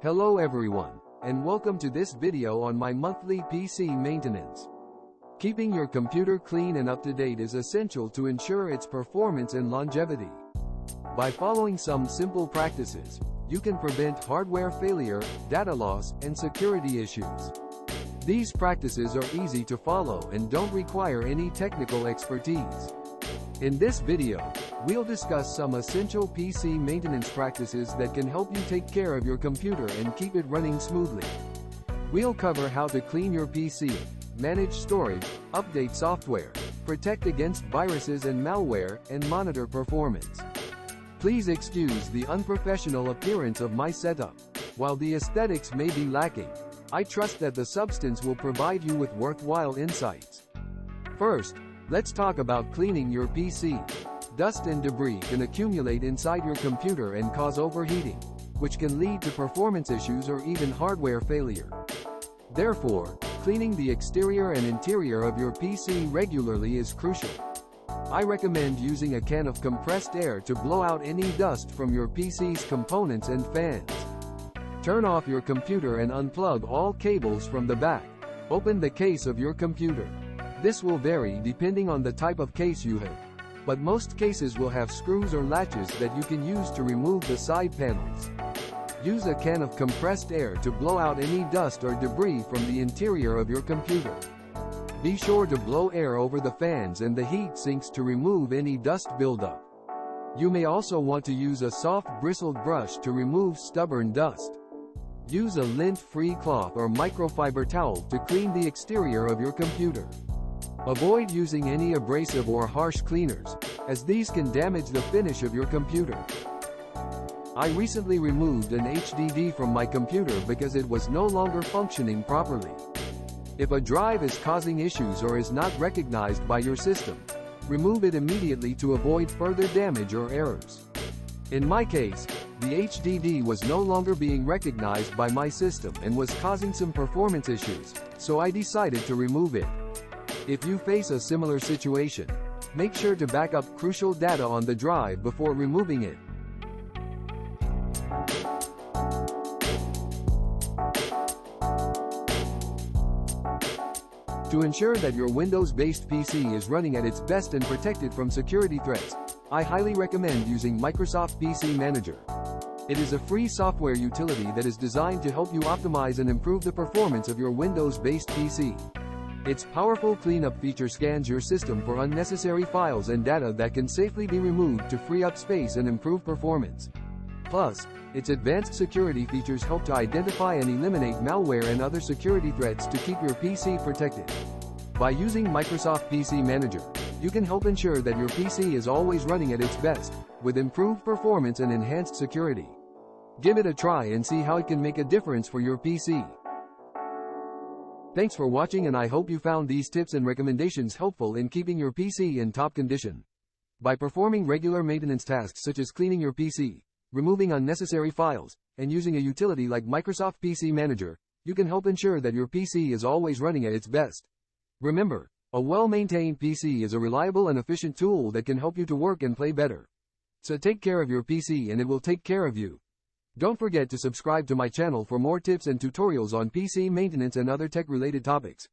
Hello everyone, and welcome to this video on my monthly PC maintenance. Keeping your computer clean and up to date is essential to ensure its performance and longevity. By following some simple practices, you can prevent hardware failure, data loss, and security issues. These practices are easy to follow and don't require any technical expertise. In this video, we'll discuss some essential PC maintenance practices that can help you take care of your computer and keep it running smoothly. We'll cover how to clean your PC, manage storage, update software, protect against viruses and malware, and monitor performance. Please excuse the unprofessional appearance of my setup. While the aesthetics may be lacking, I trust that the substance will provide you with worthwhile insights. First, let's talk about cleaning your PC. Dust and debris can accumulate inside your computer and cause overheating, which can lead to performance issues or even hardware failure. Therefore, cleaning the exterior and interior of your PC regularly is crucial. I recommend using a can of compressed air to blow out any dust from your PC's components and fans. Turn off your computer and unplug all cables from the back. Open the case of your computer. This will vary depending on the type of case you have, but most cases will have screws or latches that you can use to remove the side panels. Use a can of compressed air to blow out any dust or debris from the interior of your computer. Be sure to blow air over the fans and the heat sinks to remove any dust buildup. You may also want to use a soft bristled brush to remove stubborn dust. Use a lint-free cloth or microfiber towel to clean the exterior of your computer. Avoid using any abrasive or harsh cleaners, as these can damage the finish of your computer. I recently removed an HDD from my computer because it was no longer functioning properly. If a drive is causing issues or is not recognized by your system, remove it immediately to avoid further damage or errors. In my case, the HDD was no longer being recognized by my system and was causing some performance issues, so I decided to remove it. If you face a similar situation, make sure to back up crucial data on the drive before removing it. To ensure that your Windows-based PC is running at its best and protected from security threats, I highly recommend using Microsoft PC Manager. It is a free software utility that is designed to help you optimize and improve the performance of your Windows-based PC. Its powerful cleanup feature scans your system for unnecessary files and data that can safely be removed to free up space and improve performance. Plus, its advanced security features help to identify and eliminate malware and other security threats to keep your PC protected. By using Microsoft PC Manager, you can help ensure that your PC is always running at its best, with improved performance and enhanced security. Give it a try and see how it can make a difference for your PC. Thanks for watching, and I hope you found these tips and recommendations helpful in keeping your PC in top condition. By performing regular maintenance tasks such as cleaning your PC, removing unnecessary files, and using a utility like Microsoft PC Manager, you can help ensure that your PC is always running at its best. Remember, a well-maintained PC is a reliable and efficient tool that can help you to work and play better. So take care of your PC and it will take care of you. Don't forget to subscribe to my channel for more tips and tutorials on PC maintenance and other tech-related topics.